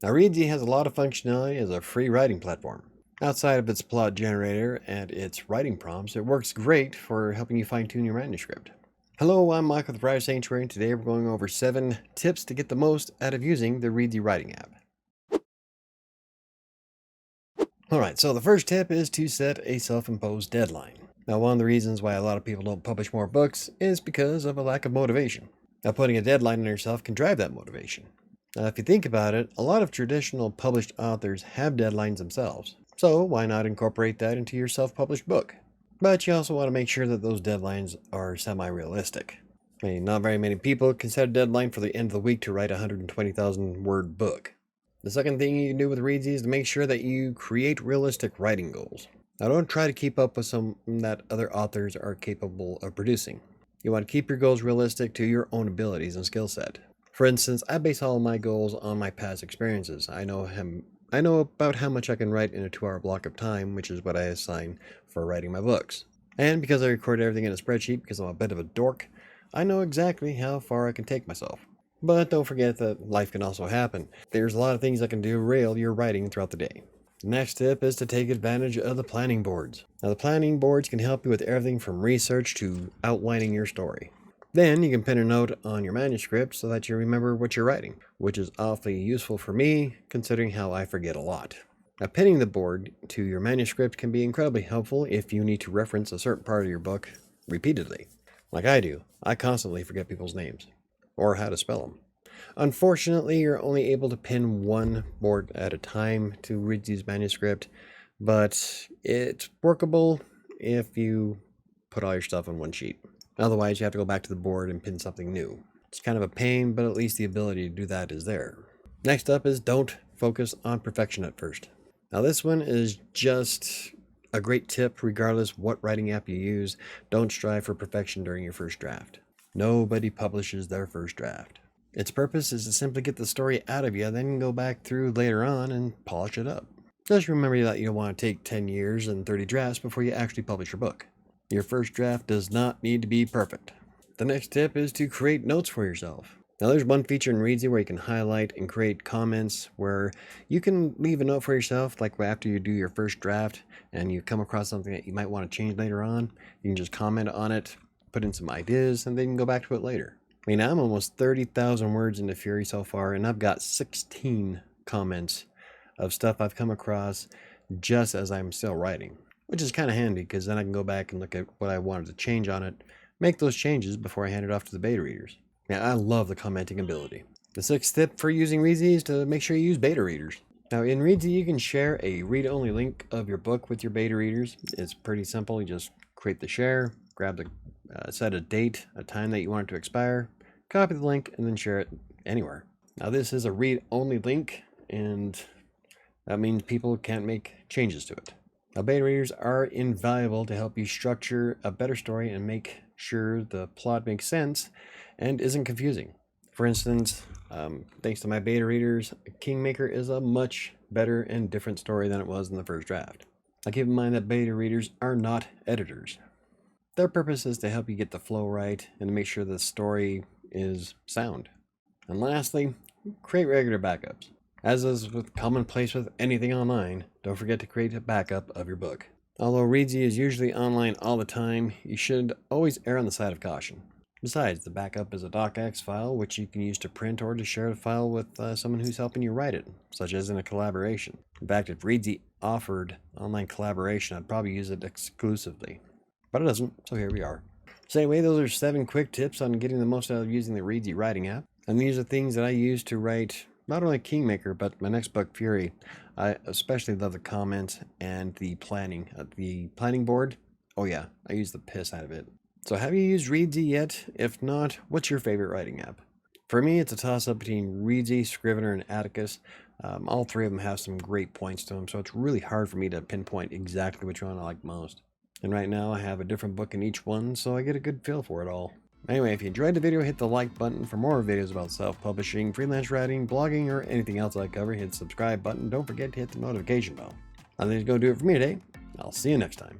Now, Reedsy has a lot of functionality as a free writing platform. Outside of its plot generator and its writing prompts, it works great for helping you fine-tune your manuscript. Hello, I'm Mike with WriterSanctuary, and today we're going over 7 tips to get the most out of using the Reedsy writing app. Alright, so the first tip is to set a self-imposed deadline. Now, one of the reasons why a lot of people don't publish more books is because of a lack of motivation. Now, putting a deadline on yourself can drive that motivation. Now, if you think about it, a lot of traditional published authors have deadlines themselves. So why not incorporate that into your self-published book? But you also want to make sure that those deadlines are semi-realistic. I mean, not very many people can set a deadline for the end of the week to write a 120,000 word book. The second thing you can do with Reedsy is to make sure that you create realistic writing goals. Now, don't try to keep up with something that other authors are capable of producing. You want to keep your goals realistic to your own abilities and skill set. For instance, I base all of my goals on my past experiences. I know about how much I can write in a 2-hour block of time, which is what I assign for writing my books. And because I record everything in a spreadsheet because I'm a bit of a dork, I know exactly how far I can take myself. But don't forget that life can also happen. There's a lot of things that can derail your writing throughout the day. The next tip is to take advantage of the planning boards. Now, the planning boards can help you with everything from research to outlining your story. Then you can pin a note on your manuscript so that you remember what you're writing, which is awfully useful for me considering how I forget a lot. Now, pinning the board to your manuscript can be incredibly helpful if you need to reference a certain part of your book repeatedly. Like I do, I constantly forget people's names or how to spell them. Unfortunately, you're only able to pin one board at a time to Reedsy's manuscript, but it's workable if you put all your stuff on one sheet. Otherwise, you have to go back to the board and pin something new. It's kind of a pain, but at least the ability to do that is there. Next up is don't focus on perfection at first. Now, this one is just a great tip regardless what writing app you use. Don't strive for perfection during your first draft. Nobody publishes their first draft. Its purpose is to simply get the story out of you, then go back through later on and polish it up. Just remember that you don't want to take 10 years and 30 drafts before you actually publish your book. Your first draft does not need to be perfect. The next tip is to create notes for yourself. Now, there's one feature in Reedsy where you can highlight and create comments where you can leave a note for yourself, like after you do your first draft and you come across something that you might want to change later on. You can just comment on it, put in some ideas, and then you can go back to it later. I mean, I'm almost 30,000 words into Fury so far, and I've got 16 comments of stuff I've come across just as I'm still writing, which is kind of handy because then I can go back and look at what I wanted to change on it, make those changes before I hand it off to the beta readers. Yeah, I love the commenting ability. The 6th tip for using Reedsy is to make sure you use beta readers. Now, in Reedsy, you can share a read-only link of your book with your beta readers. It's pretty simple. You just create the share, grab the set a date, a time that you want it to expire, copy the link, and then share it anywhere. Now, this is a read-only link, and that means people can't make changes to it. Now, beta readers are invaluable to help you structure a better story and make sure the plot makes sense and isn't confusing. For instance, thanks to my beta readers, Kingmaker is a much better and different story than it was in the first draft. Now, keep in mind that beta readers are not editors. Their purpose is to help you get the flow right and to make sure the story is sound. And lastly, create regular backups. As is commonplace with anything online, don't forget to create a backup of your book. Although Reedsy is usually online all the time, you should always err on the side of caution. Besides, the backup is a docx file which you can use to print or to share the file with someone who's helping you write it, such as in a collaboration. In fact, if Reedsy offered online collaboration, I'd probably use it exclusively. But it doesn't, so here we are. So anyway, those are 7 quick tips on getting the most out of using the Reedsy writing app. And these are things that I use to write not only Kingmaker, but my next book, Fury. I especially love the comments and the planning. The planning board, oh yeah, I use the piss out of it. So have you used Reedsy yet? If not, what's your favorite writing app? For me, it's a toss-up between Reedsy, Scrivener, and Atticus. All 3 of them have some great points to them, so it's really hard for me to pinpoint exactly which one I like most. And right now I have a different book in each one, so I get a good feel for it all. Anyway, if you enjoyed the video, hit the like button. For more videos about self-publishing, freelance writing, blogging, or anything else I cover, hit the subscribe button. Don't forget to hit the notification bell. I think it's going to do it for me today. I'll see you next time.